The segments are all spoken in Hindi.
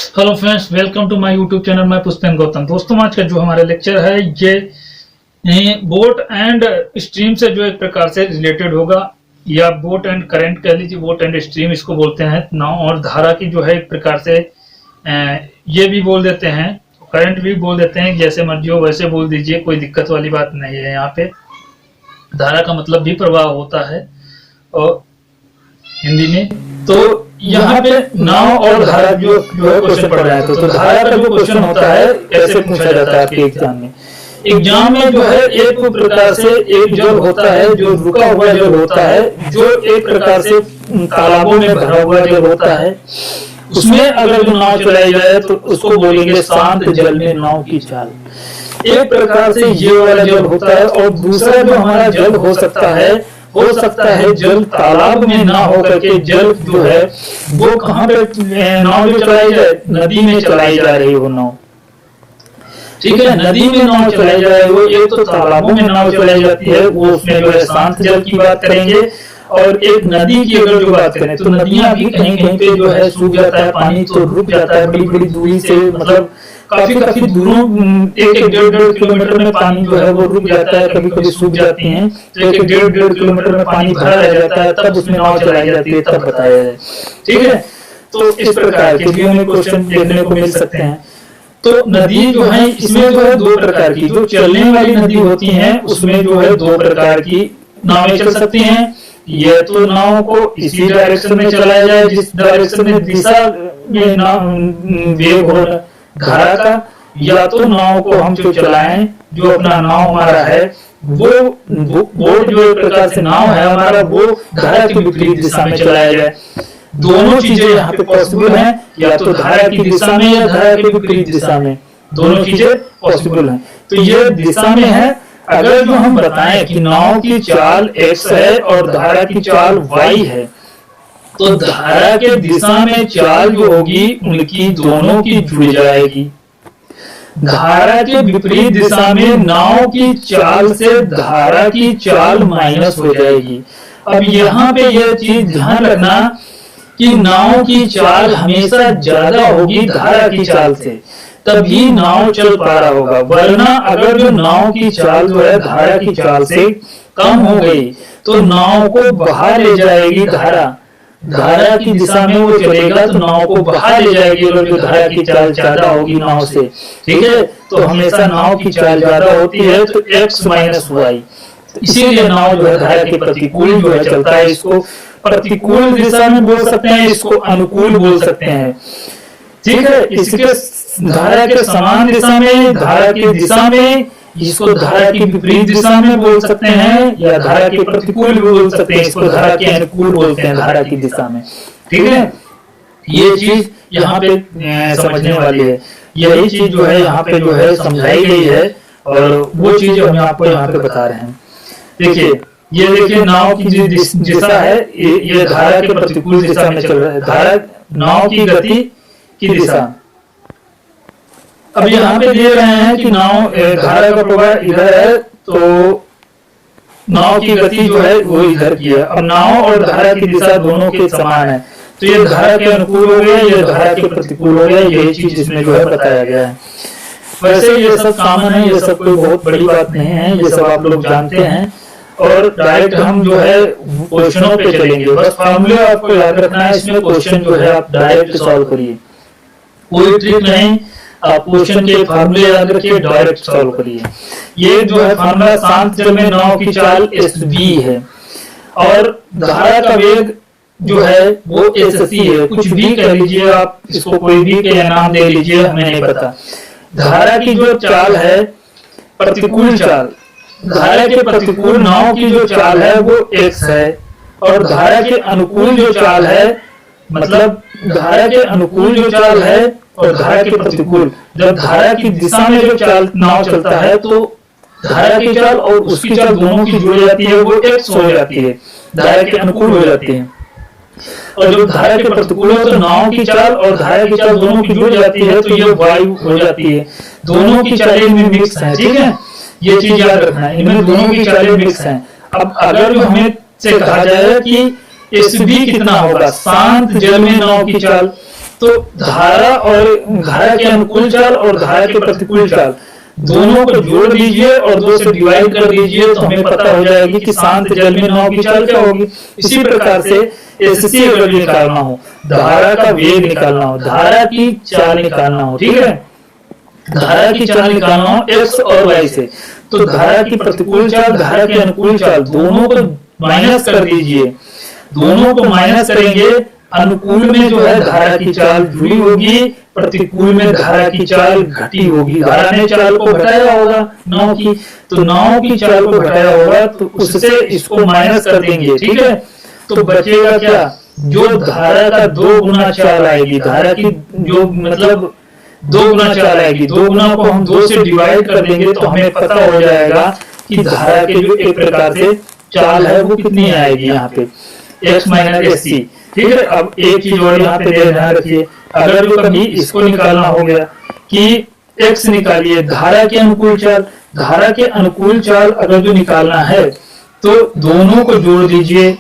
Hello friends, welcome to my YouTube channel. मैं पुष्पेन गौतम। दोस्तों, आज का जो हमारा लेक्चर है ये बोट एंड स्ट्रीम से जो एक प्रकार से रिलेटेड होगा, या बोट एंड करंट कह लीजिए, बोट एंड स्ट्रीम इसको बोलते हैं नाव। और धारा की जो है एक प्रकार से ये भी बोल देते हैं, करंट भी बोल देते हैं। जैसे मर्जी हो वैसे बोल दीजिए, कोई दिक्कत वाली बात नहीं है। यहाँ पे धारा का मतलब भी प्रवाह होता है और हिंदी में। तो यहाँ पे नाव और धारा जो है क्वेश्चन पढ़ रहे हैं, तो धारा का जो क्वेश्चन होता है कैसे पूछा जाता है आपके एग्जाम में जो है एक प्रकार से एक जल होता है जो रुका हुआ जल होता है, जो एक प्रकार से तालाबों में भरा हुआ जल होता है। उसमें अगर जो नाव चलाई जाए तो उसको बोलेंगे शांत जल में नाव की चाल। एक प्रकार से ये वाला जल होता है। और दूसरा जो हमारा जल हो सकता है जल तालाब में ना होकर के जल जो है वो कहाँ पे नाव जो चलाई जाए, नदी में चलाई जा रही हो नाव, ठीक है। नदी में नाव चलाई जा रही हो, एक तो तालाबों में नाव चलाई जाती है, वो उसमें जो है शांत जल की बात करेंगे। और एक नदी की अगर जो बात करें तो नदियां भी कहीं कहीं पे जो है सूख जाता है, पानी तो रुक जाता है बड़ी बड़ी दूरी से, मतलब काफी दूरों एक डेढ़ किलोमीटर में पानी जो है वो रुक जाता है, कभी कभी सूख जाती हैं। तो एक डेढ़ किलोमीटर में पानी भरा रह जाता है, तब उसमें नाव चलाई जाती है, तब बताया जाए, ठीक है। तो इस प्रकार के भी हमें क्वेश्चन देखने को मिल सकते हैं। तो नदी जो है इसमें जो है दो प्रकार की, जो चलने वाली नदी होती है उसमें जो है दो प्रकार की नावें चल सकती हैं। ये तो नाव को इसी डायरेक्शन में चलाया जाए जिस डायरेक्शन में दिशा में वेग हो धारा का, या तो नाव को हम जो चलाएं, जो अपना नाव हमारा है वो बोट जो एक प्रकार से नाव है हमारा, वो धारा की विपरीत दिशा में चलाया जाए। दोनों चीजें यहाँ पे पॉसिबल हैं, या तो धारा की दिशा में या धारा की विपरीत दिशा में, दोनों चीजें पॉसिबल हैं। तो ये दिशा में है। अगर जो हम बताएं कि नाव की चाल x है और धारा की चाल y है, तो धारा के दिशा में चाल जो होगी उनकी दोनों की जुड़ जाएगी। धारा के विपरीत दिशा में नाव की चाल से धारा की चाल माइनस हो जाएगी। अब यहाँ पे यह चीज ध्यान रखना कि नाव की चाल हमेशा ज्यादा होगी धारा की चाल से, तभी नाव चल पा रहा होगा। वरना अगर जो नाव की चाल जो है धारा की चाल से कम हो गई तो नाव को बहा ले जाएगी धारा की दिशा में वो चलेगा तो नाव को बहा ले जाएगी। अगर जो धारा की चाल ज्यादा होगी नाव से, ठीक है, तो हमेशा नाव की चाल ज्यादा होती है तो x माइनस वाई, इसीलिए नाव जो है धारा के प्रतिकूल जो है चलता है। इसको प्रतिकूल दिशा में बोल सकते हैं, इसको अनुकूल बोल सकते हैं, ठीक है। इसके धारा के समान दिशा में, धारा की दिशा में, इसको धारा की विपरीत दिशा में बोल सकते हैं, या धारा के प्रतिकूल भी बोल सकते हैं, इसको धारा के अनुकूल बोलते हैं धारा की दिशा में, ठीक है। ये चीज यहाँ पे समझने वाली है। यही चीज जो है यहाँ पे जो है समझाई गई है, और वो चीज हम आपको यहाँ पे बता रहे हैं। देखिए, ये देखिए नाव की जो दिशा है ये धारा के प्रतिकूल दिशा में चल रहा है, धारा नाव की गति की दिशा। अब यहाँ पे दे रहे हैं कि नाव धारा का प्रवाह इधर है तो नाव की गति जो है वो इधर की है। अब नाव और धारा की दिशा दोनों के समान है, तो ये धारा के अनुकूल हो गया, ये धारा के प्रतिकूल हो गया। यही चीज इसमें जो है बताया गया है। वैसे ये सब कॉमन है, ये सब कोई बहुत बड़ी बात नहीं है, ये सब आप लोग जानते हैं। और डायरेक्ट हम जो है क्वेश्चनों पे चलेंगे। बस फॉर्मूले आपको याद रखना है, इसमें क्वेश्चन जो है आप डायरेक्ट सॉल्व करिए, कोई ट्रिक नहीं। आप क्वेश्चन के फार्मूले याद रखिए, डायरेक्ट सॉल्व करिए। ये जो है फार्मूला शांत जल में नाव की चाल SV है, और धारा का वेग जो है वो SC है। कुछ भी कह लीजिए आप, इसको कोई भी के नाम दे लीजिए, हमें नहीं पता। धारा की जो चाल है प्रतिकूल चाल, धारा के प्रतिकूल नाव की जो चाल है वो x है, और धारा के अनुकूल जो चाल है, मतलब धारा के अनुकूल जो चाल है और धारा के प्रतिकूल, जब धारा की दिशा में जो चाल नाव चलता है तो धारा की चाल और उसकी चाल दोनों की जुड़ जाती है, वो x हो जाती है, धारा के अनुकूल हो जाती है। और जब धारा के प्रतिकूल हो तो नाव की चाल और धारा की चाल दोनों की जुड़ जाती है, तो ये वायु हो जाती है। दोनों की चालें इनमें मिक्स है, ठीक है, ये चीज याद रखना है, इनमें दोनों की चालें मिक्स हैं। अब अगर हमें से कहा जाए कि SV कितना होगा शांत जल में नाव की चाल, तो धारा के अनुकूल चाल और धारा के प्रतिकूल चाल दोनों को जोड़ दीजिए और 2 से डिवाइड कर दीजिए, तो हमें पता हो जाएगी कि शांत जल में नाव की चाल क्या होगी। इसी प्रकार से एससी अगर निकालना हो, धारा का वेग निकालना हो, धारा की चाल निकालना हो, ठीक है, धारा की चाल निकालना हो एक्स और वाई से, तो धारा की प्रतिकूल चाल, धारा की अनुकूल चाल दोनों को माइनस कर दीजिए। दोनों को माइनस करेंगे, अनुकूल में जो है धारा की चाल जुड़ी होगी, प्रतिकूल में धारा की चाल घटी होगी। धारा ने चाल को घटाया होगा नाव की, तो नाव की चाल को घटाया होगा, तो उससे इसको माइनस कर देंगे, ठीक है। तो बचेगा क्या, जो धारा का 2 गुना चाल आएगी, धारा की जो मतलब 2 गुना चाल आएगी, 2 गुना को हम 2 से डिवाइड कर देंगे, तो हमें पता हो जाएगा कि धारा के जो एक प्रकार से चाल है वो कितनी आएगी यहाँ पे, x माइनस एस सी, ठीक है। अब एक चीज और यहाँ पे ध्यान रखिए, अगर जो कभी इसको निकालना हो गया कि x निकालिए धारा के अनुकूल चाल, धारा के अनुकूल चाल अगर जो निकालना है तो दोनों को जोड़ दीजिए,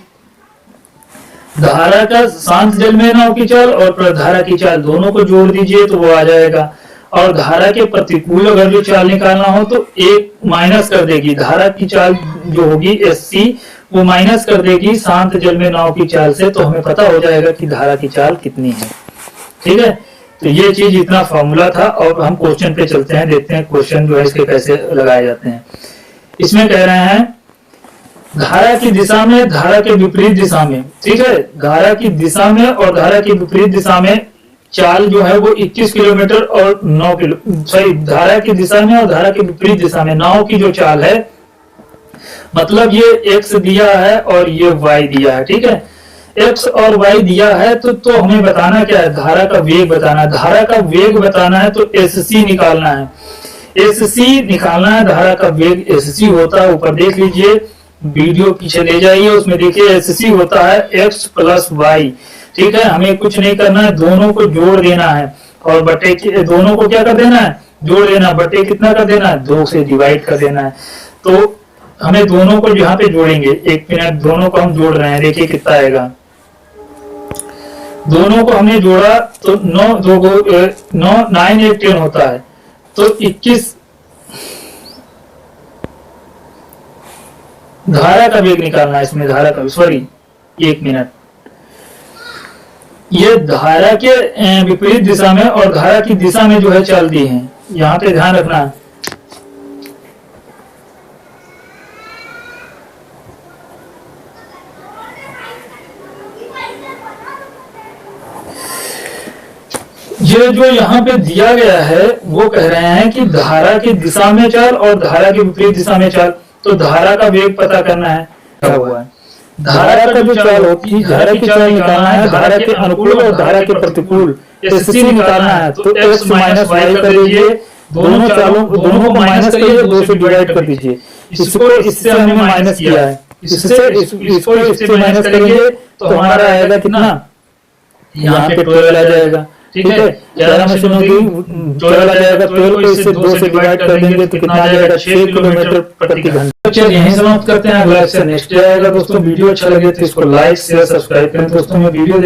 धारा का शांत जल में नाव की चाल और धारा की चाल दोनों को जोड़ दीजिए तो वो आ जाएगा। और धारा के प्रतिकूल अगर जो चाल निकालना हो तो एक माइनस कर देगी, धारा की चाल जो होगी एससी वो माइनस कर देगी शांत जल में नाव की चाल से, तो हमें पता हो जाएगा कि धारा की चाल कितनी है, ठीक है। तो ये चीज इतना फॉर्मूला था। और हम क्वेश्चन पे चलते हैं, देखते हैं क्वेश्चन जो है इसके कैसे लगाए जाते हैं। इसमें कह रहे हैं धारा की दिशा में, धारा के विपरीत दिशा में, ठीक है, धारा की दिशा में और धारा की विपरीत दिशा में चाल जो है वो 21 किलोमीटर और 9 किलो सॉरी धारा की दिशा में और धारा के विपरीत दिशा में नाव की जो चाल है, मतलब ये x दिया है और ये y दिया है, ठीक है। x और y दिया है तो हमें बताना क्या है, धारा का वेग बताना है। धारा का वेग बताना है तो SC निकालना है, SC निकालना है, धारा का वेग SC होता है, ऊपर देख लीजिए, वीडियो पीछे ले जाइए, उसमें देखिए SC होता है x प्लस y, ठीक है। हमें कुछ नहीं करना है, दोनों को जोड़ देना है और बटे दोनों को क्या कर देना है, जोड़ देना, बटे कितना कर देना है, 2 से डिवाइड कर देना है। तो हमें दोनों को यहाँ पे जोड़ेंगे, 1 मिनट, दोनों को हम जोड़ रहे हैं, देखिए कितना आएगा। दोनों को हमने जोड़ा तो 9 1 10 होता है, तो 21 धारा का वेग निकालना है इसमें, धारा का सॉरी 1 मिनट, ये धारा के विपरीत दिशा में और धारा की दिशा में जो है चाल दी है, यहाँ पे ध्यान रखना है। ये जो यहाँ पे दिया गया है वो कह रहे हैं कि धारा की दिशा में चाल और धारा के विपरीत दिशा में चाल, तो धारा का वेग पता करना है, क्या हुआ है, धारा का जो चाल होती है, धारा की चाल निकालना है, धारा के अनुकूल और धारा के प्रतिकूल एससी निकालना है, तो x माइनस वाई कर दीजिए, दोनों को माइनस करिए, 2 से डिवाइड कर दीजिए। इसको इससे हमने माइनस किया है, इसको इससे माइनस करेंगे तो हमारा आएगा कितना, यहाँ पे 12 आ जाएगा, ठीक है। 11 में से 12 आ जाएगा, 12 को इससे 2 से डिवाइड कर देंगे तो कितना आ जाएगा, 6 किलोमीटर प्रति घंटा। चलिए यहीं समाप्त करते हैं, अगला लेक्चर नेक्स्ट आएगा। दोस्तों वीडियो अच्छा लगे तो इसको लाइक शेयर सब्सक्राइब करें। दोस्तों मैं वीडियो